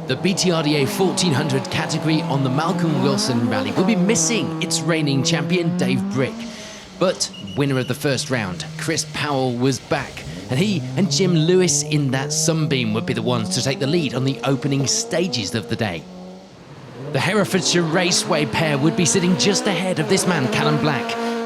The BTRDA 1400 category on the Malcolm Wilson Rally will be missing its reigning champion Dave Brick. But winner of the first round, Chris Powell, was back, and he and Jim Lewis in that Sunbeam would be the ones to take the lead on the opening stages of the day. The Herefordshire Raceway pair would be sitting just ahead of this man, Callum Black.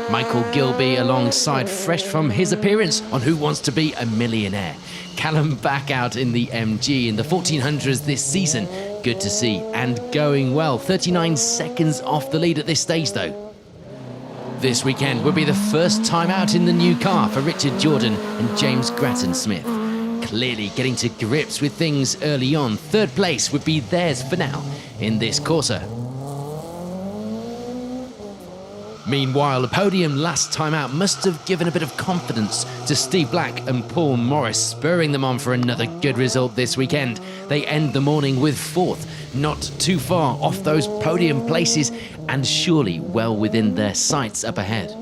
Michael Gilby alongside, fresh from his appearance on Who Wants to Be a Millionaire. Callum back out in the MG in the 1400s this season. Good to see, and going well. 39 seconds off the lead at this stage though. This weekend would be the first time out in the new car for Richard Jordan and James Grattan-Smith. Clearly getting to grips with things early on. Third place would be theirs for now in this Corsa. Meanwhile, the podium last time out must have given a bit of confidence to Steve Black and Paul Morris, spurring them on for another good result this weekend. They end the morning with fourth, not too far off those podium places and surely well within their sights up ahead.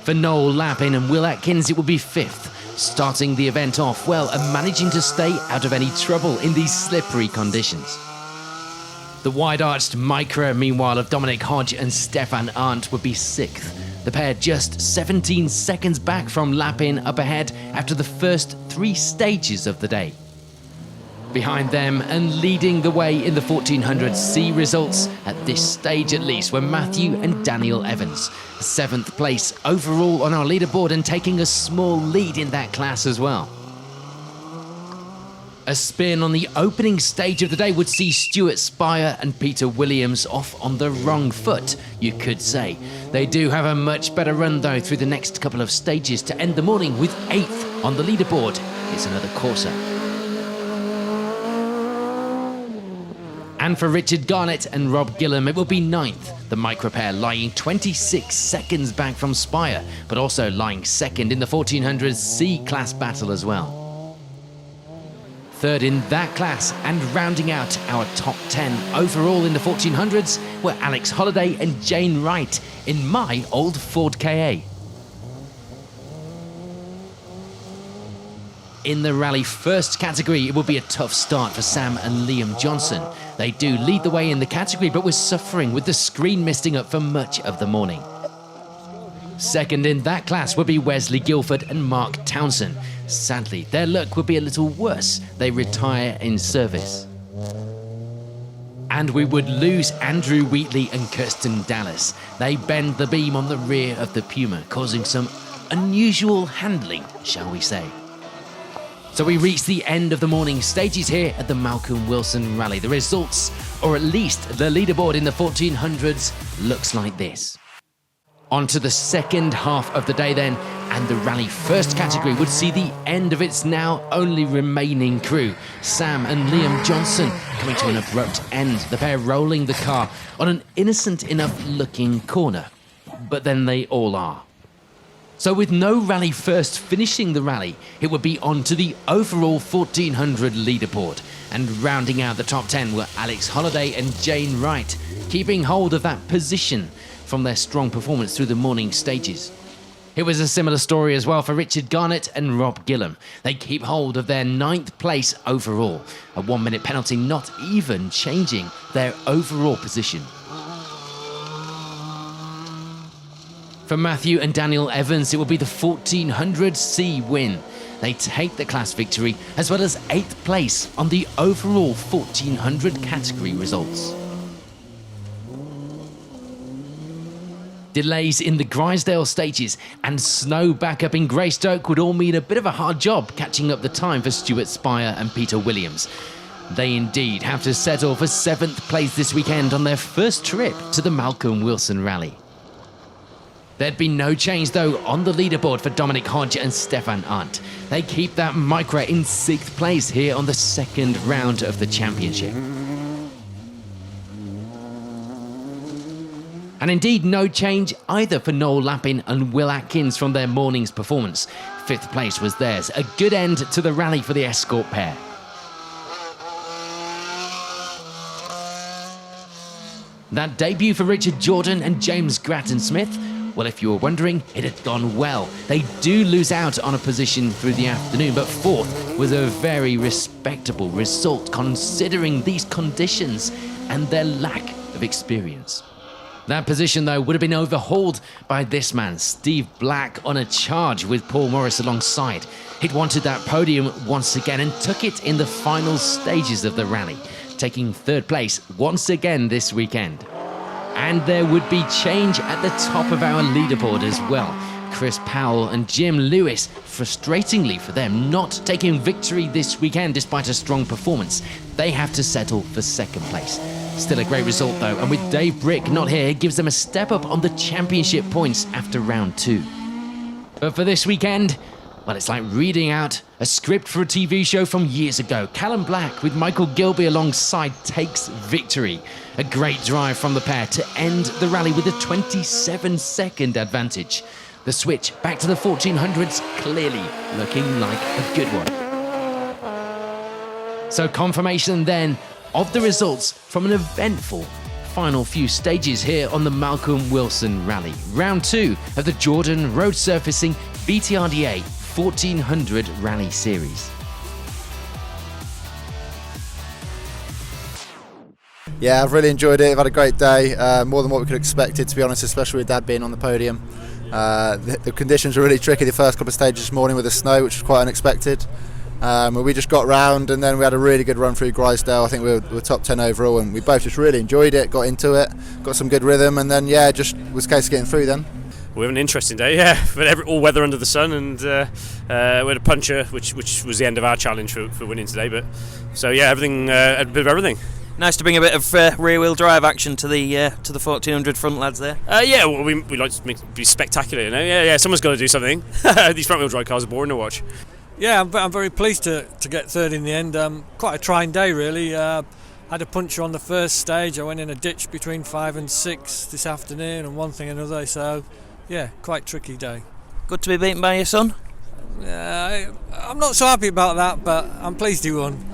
For Noel Lappin and Will Atkins, it will be fifth, starting the event off well and managing to stay out of any trouble in these slippery conditions. The wide-arched Micra, meanwhile, of Dominic Hodge and Stefan Arndt would be sixth. The pair just 17 seconds back from Lappin up ahead after the first three stages of the day. Behind them and leading the way in the 1400C results, at this stage at least, were Matthew and Daniel Evans. Seventh place overall on our leaderboard and taking a small lead in that class as well. A spin on the opening stage of the day would see Stuart Spire and Peter Williams off on the wrong foot, you could say. They do have a much better run though through the next couple of stages to end the morning with 8th on the leaderboard. It's another Corsa. And for Richard Garnett and Rob Gillam, it will be 9th. The micro pair lying 26 seconds back from Spire, but also lying second in the 1400 C-class battle as well. Third in that class and rounding out our top 10 overall in the 1400s were Alex Holliday and Jane Wright in my old Ford KA. In the rally first category, it will be a tough start for Sam and Liam Johnson. They do lead the way in the category, but we're suffering with the screen misting up for much of the morning. Second in that class would be Wesley Guilford and Mark Townsend. Sadly, their luck would be a little worse. They retire in service. And we would lose Andrew Wheatley and Kirsten Dallas. They bend the beam on the rear of the Puma, causing some unusual handling, shall we say. So we reach the end of the morning stages here at the Malcolm Wilson Rally. The results, or at least the leaderboard in the 1400s, looks like this. On to the second half of the day then, and the rally first category would see the end of its now only remaining crew. Sam and Liam Johnson coming to an abrupt end, the pair rolling the car on an innocent enough looking corner. But then they all are. So with no rally first finishing the rally, it would be on to the overall 1400 leaderboard. And rounding out the top 10 were Alex Holliday and Jane Wright, keeping hold of that position from their strong performance through the morning stages. It was a similar story as well for Richard Garnett and Rob Gillam. They keep hold of their 9th place overall, a 1-minute penalty not even changing their overall position. For Matthew and Daniel Evans, it will be the 1400C win. They take the class victory as well as 8th place on the overall 1400 category results. Delays in the Grisdale stages and snow back up in Greystoke would all mean a bit of a hard job catching up the time for Stuart Spire and Peter Williams. They indeed have to settle for 7th place this weekend on their first trip to the Malcolm Wilson Rally. There'd be no change though on the leaderboard for Dominic Hodge and Stefan Arndt. They keep that Micra in 6th place here on the second round of the championship. And indeed, no change either for Noel Lappin and Will Atkins from their morning's performance. 5th place was theirs. A good end to the rally for the Escort pair. That debut for Richard Jordan and James Grattan-Smith Well, if you were wondering, it had gone well. They do lose out on a position through the afternoon, but fourth was a very respectable result considering these conditions and their lack of experience. That position, though, would have been overhauled by this man, Steve Black, on a charge with Paul Morris alongside. He'd wanted that podium once again and took it in the final stages of the rally, taking third place once again this weekend. And there would be change at the top of our leaderboard as well. Chris Powell and Jim Lewis, frustratingly for them, not taking victory this weekend despite a strong performance. They have to settle for second place. Still a great result though, and with Dave Brick not here, it gives them a step up on the championship points after round 2. But for this weekend, well, it's like reading out a script for a TV show from years ago. Callum Black with Michael Gilby alongside takes victory. A great drive from the pair to end the rally with a 27-second advantage. The switch back to the 1400s clearly looking like a good one. So confirmation then of the results from an eventful final few stages here on the Malcolm Wilson Rally. Round 2 of the Jordan Road Surfacing BTRDA 1400 Rally Series. Yeah, I've really enjoyed it. I've had a great day, more than what we could have expected, to be honest, especially with Dad being on the podium. The conditions were really tricky the first couple of stages this morning with the snow, which was quite unexpected. We just got round and then we had a really good run through Grisdale. I think we were top 10 overall, and we both just really enjoyed it, got into it, got some good rhythm, and then just was a case of getting through then. We had an interesting day, but all weather under the sun, and we had a puncher, which was the end of our challenge for winning today. But so everything, a bit of everything. Nice to bring a bit of rear-wheel drive action to the 1400 front lads there. Well, we like to be spectacular, you know. Someone's got to do something. These front-wheel drive cars are boring to watch. Yeah, I'm very pleased to get third in the end. Quite a trying day, really. Had a puncture on the first stage. I went in a ditch between 5 and 6 this afternoon, and one thing and another. So, quite tricky day. Good to be beaten by your son? I'm not so happy about that, but I'm pleased he won.